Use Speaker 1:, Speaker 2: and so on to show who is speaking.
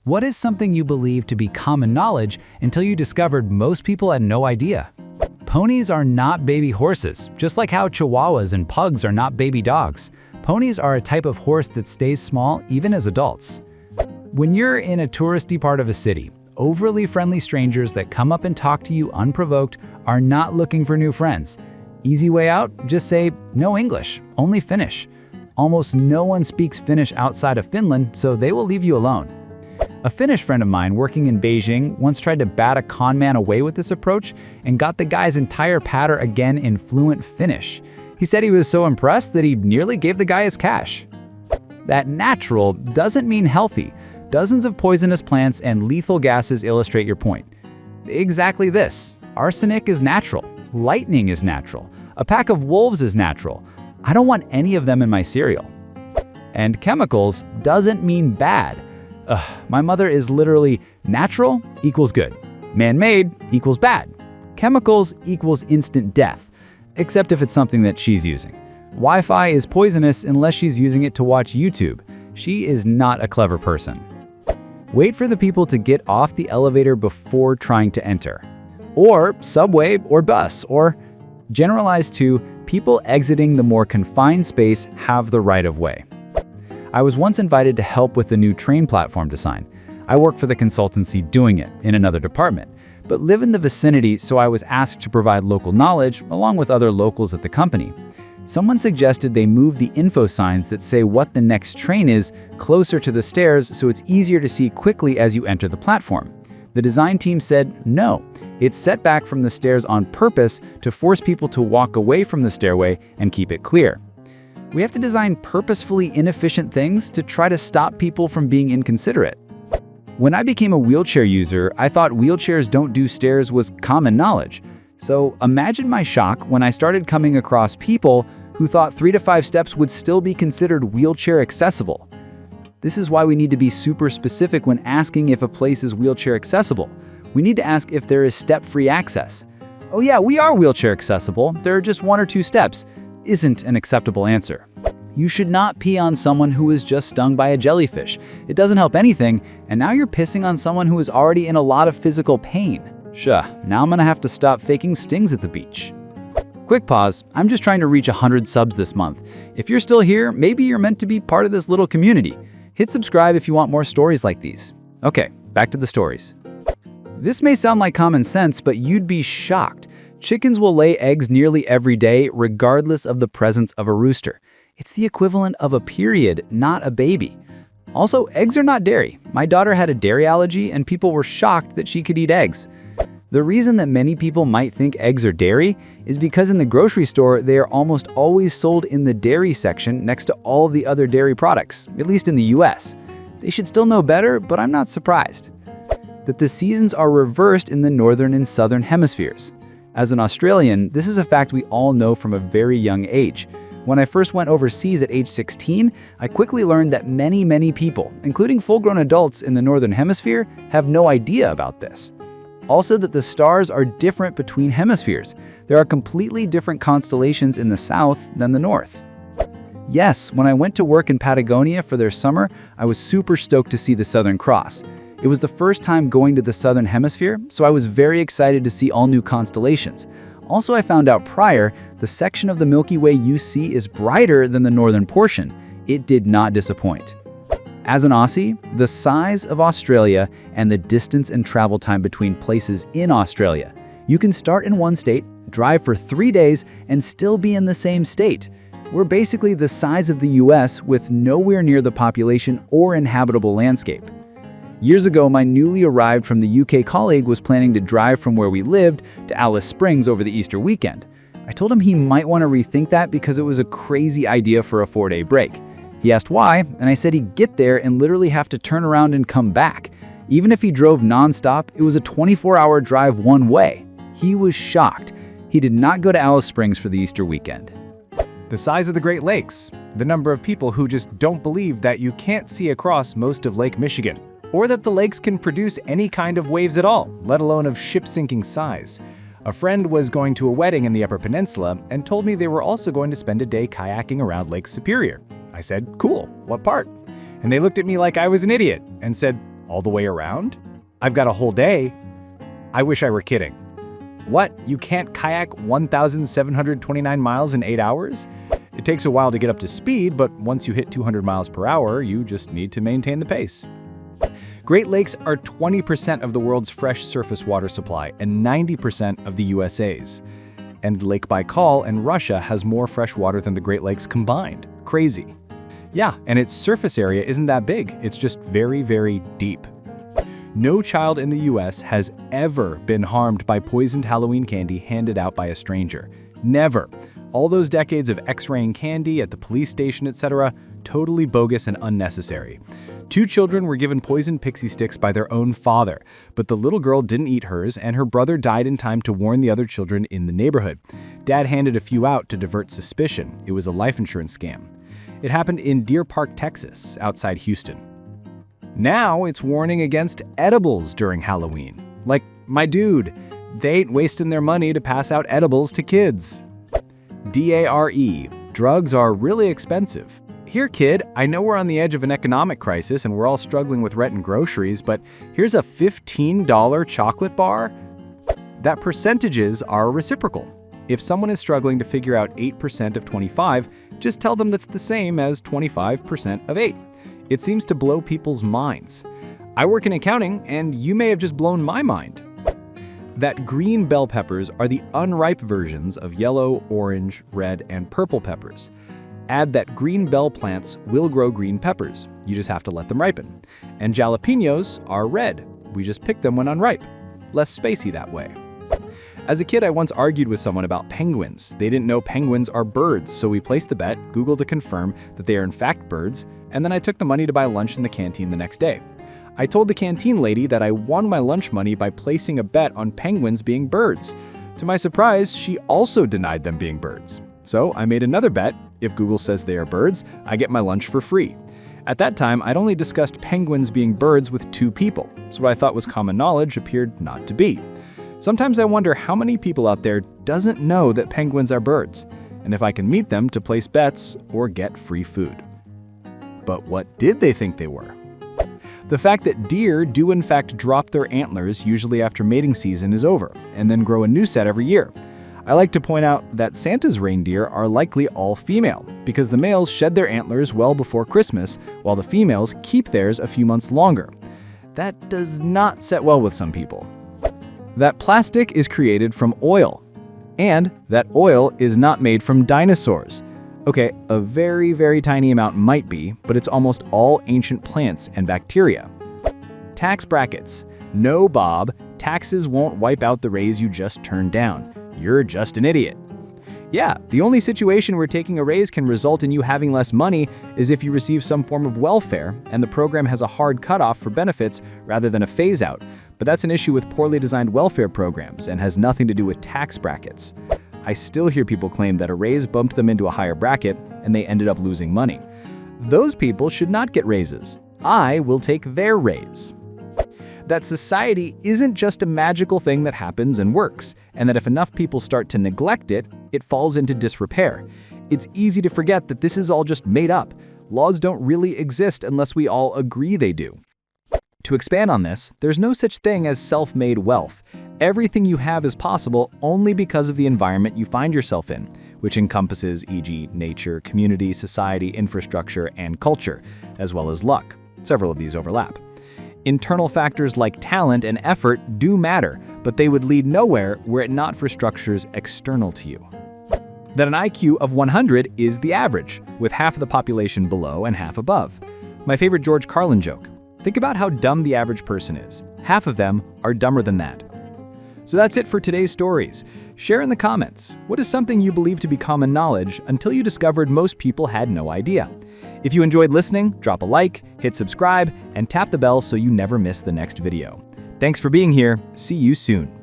Speaker 1: What is something you believed to be common knowledge until you discovered most people had no idea? Ponies are not baby horses, just like how chihuahuas and pugs are not baby dogs. Ponies are a type of horse that stays small even as adults. When you're in a touristy part of a city, overly friendly strangers that come up and talk to you unprovoked are not looking for new friends. Easy way out, just say, no English, only Finnish. Almost no one speaks Finnish outside of Finland, so they will leave you alone. A Finnish friend of mine working in Beijing once tried to bat a con man away with this approach and got the guy's entire patter again in fluent Finnish. He said he was so impressed that he nearly gave the guy his cash. That natural doesn't mean healthy. Dozens of poisonous plants and lethal gases illustrate your point. Exactly this. Arsenic is natural. Lightning is natural. A pack of wolves is natural. I don't want any of them in my cereal. And chemicals doesn't mean bad. My mother is literally natural equals good. Man-made equals bad. Chemicals equals instant death, except if it's something that she's using. Wi-Fi is poisonous unless she's using it to watch YouTube. She is not a clever person. Wait for the people to get off the elevator before trying to enter. Or subway or bus, or generalize to people exiting the more confined space have the right of way. I was once invited to help with the new train platform design. I work for the consultancy doing it in another department, but live in the vicinity, so I was asked to provide local knowledge along with other locals at the company. Someone suggested they move the info signs that say what the next train is closer to the stairs so it's easier to see quickly as you enter the platform. The design team said no, it's set back from the stairs on purpose to force people to walk away from the stairway and keep it clear. We have to design purposefully inefficient things to try to stop people from being inconsiderate. When I became a wheelchair user, I thought wheelchairs don't do stairs was common knowledge. So imagine my shock when I started coming across people who thought 3 to 5 steps would still be considered wheelchair accessible. This is why we need to be super specific when asking if a place is wheelchair accessible. We need to ask if there is step-free access. Oh yeah, we are wheelchair accessible, there are just 1 or 2 steps. Isn't an acceptable answer. You should not pee on someone who was just stung by a jellyfish. It doesn't help anything, and now you're pissing on someone who is already in a lot of physical pain. Now I'm gonna have to stop faking stings at the beach. Quick pause, I'm just trying to reach 100 subs this month. If you're still here, maybe you're meant to be part of this little community. Hit subscribe if you want more stories like these. Okay, back to the stories. This may sound like common sense, but you'd be shocked. Chickens will lay eggs nearly every day, regardless of the presence of a rooster. It's the equivalent of a period, not a baby. Also, eggs are not dairy. My daughter had a dairy allergy, and people were shocked that she could eat eggs. The reason that many people might think eggs are dairy is because in the grocery store, they are almost always sold in the dairy section next to all the other dairy products, at least in the US. They should still know better, but I'm not surprised. That the seasons are reversed in the northern and southern hemispheres. As an Australian, this is a fact we all know from a very young age. When I first went overseas at age 16, I quickly learned that many people, including full-grown adults in the northern hemisphere, have no idea about this. Also that the stars are different between hemispheres. There are completely different constellations in the south than the north. Yes, when I went to work in Patagonia for their summer, I was super stoked to see the Southern Cross. It was the first time going to the southern hemisphere, so I was very excited to see all new constellations. Also, I found out prior, the section of the Milky Way you see is brighter than the northern portion. It did not disappoint. As an Aussie, the size of Australia and the distance and travel time between places in Australia. You can start in one state, drive for 3 days, and still be in the same state. We're basically the size of the US with nowhere near the population or inhabitable landscape. Years ago, my newly arrived from the UK colleague was planning to drive from where we lived to Alice Springs over the Easter weekend. I told him he might want to rethink that because it was a crazy idea for a 4-day break. He asked why, and I said he'd get there and literally have to turn around and come back. Even if he drove nonstop, it was a 24-hour drive one way. He was shocked. He did not go to Alice Springs for the Easter weekend.
Speaker 2: The size of the Great Lakes, the number of people who just don't believe that you can't see across most of Lake Michigan, or that the lakes can produce any kind of waves at all, let alone of ship-sinking size. A friend was going to a wedding in the Upper Peninsula and told me they were also going to spend a day kayaking around Lake Superior. I said, cool, what part? And they looked at me like I was an idiot and said, All the way around? I've got a whole day. I wish I were kidding. What? You can't kayak 1,729 miles in 8 hours? It takes a while to get up to speed, but once you hit 200 miles per hour, you just need to maintain the pace. Great Lakes are 20% of the world's fresh surface water supply and 90% of the USA's. And Lake Baikal in Russia has more fresh water than the Great Lakes combined. Crazy. Yeah, and its surface area isn't that big. It's just very, very deep. No child in the US has ever been harmed by poisoned Halloween candy handed out by a stranger. Never. All those decades of X-raying candy at the police station, etc., totally bogus and unnecessary. 2 children were given poisoned pixie sticks by their own father, but the little girl didn't eat hers, and her brother died in time to warn the other children in the neighborhood. Dad handed a few out to divert suspicion. It was a life insurance scam. It happened in Deer Park, Texas, outside Houston. Now it's warning against edibles during Halloween. Like, my dude, they ain't wasting their money to pass out edibles to kids. DARE. Drugs are really expensive. Here, kid, I know we're on the edge of an economic crisis and we're all struggling with rent and groceries, but here's a $15 chocolate bar. That percentages are reciprocal. If someone is struggling to figure out 8% of 25, just tell them that's the same as 25% of 8. It seems to blow people's minds. I work in accounting, and you may have just blown my mind. That green bell peppers are the unripe versions of yellow, orange, red, and purple peppers. Add that green bell plants will grow green peppers. You just have to let them ripen. And jalapenos are red. We just pick them when unripe. Less spacey that way. As a kid, I once argued with someone about penguins. They didn't know penguins are birds, so we placed the bet, Googled to confirm that they are in fact birds, and then I took the money to buy lunch in the canteen the next day. I told the canteen lady that I won my lunch money by placing a bet on penguins being birds. To my surprise, she also denied them being birds. So I made another bet. If Google says they are birds, I get my lunch for free. At that time, I'd only discussed penguins being birds with 2 people, so what I thought was common knowledge appeared not to be. Sometimes I wonder how many people out there doesn't know that penguins are birds, and if I can meet them to place bets or get free food. But what did they think they were? The fact that deer do in fact drop their antlers usually after mating season is over, and then grow a new set every year. I like to point out that Santa's reindeer are likely all female, because the males shed their antlers well before Christmas, while the females keep theirs a few months longer. That does not set well with some people. That plastic is created from oil, and that oil is not made from dinosaurs. Okay, a very, very tiny amount might be, but it's almost all ancient plants and bacteria. Tax brackets. No, Bob, taxes won't wipe out the raise you just turned down. You're just an idiot. Yeah, the only situation where taking a raise can result in you having less money is if you receive some form of welfare and the program has a hard cutoff for benefits rather than a phase-out. But that's an issue with poorly designed welfare programs and has nothing to do with tax brackets. I still hear people claim that a raise bumped them into a higher bracket and they ended up losing money. Those people should not get raises. I will take their raise. That society isn't just a magical thing that happens and works, and that if enough people start to neglect it, it falls into disrepair. It's easy to forget that this is all just made up. Laws don't really exist unless we all agree they do. To expand on this, there's no such thing as self-made wealth. Everything you have is possible only because of the environment you find yourself in, which encompasses e.g. nature, community, society, infrastructure, and culture, as well as luck. Several of these overlap. Internal factors like talent and effort do matter, but they would lead nowhere were it not for structures external to you. That an IQ of 100 is the average, with half of the population below and half above. My favorite George Carlin joke. Think about how dumb the average person is. Half of them are dumber than that. So that's it for today's stories. Share in the comments, what is something you believe to be common knowledge until you discovered most people had no idea? If you enjoyed listening, drop a like, hit subscribe, and tap the bell so you never miss the next video. Thanks for being here. See you soon.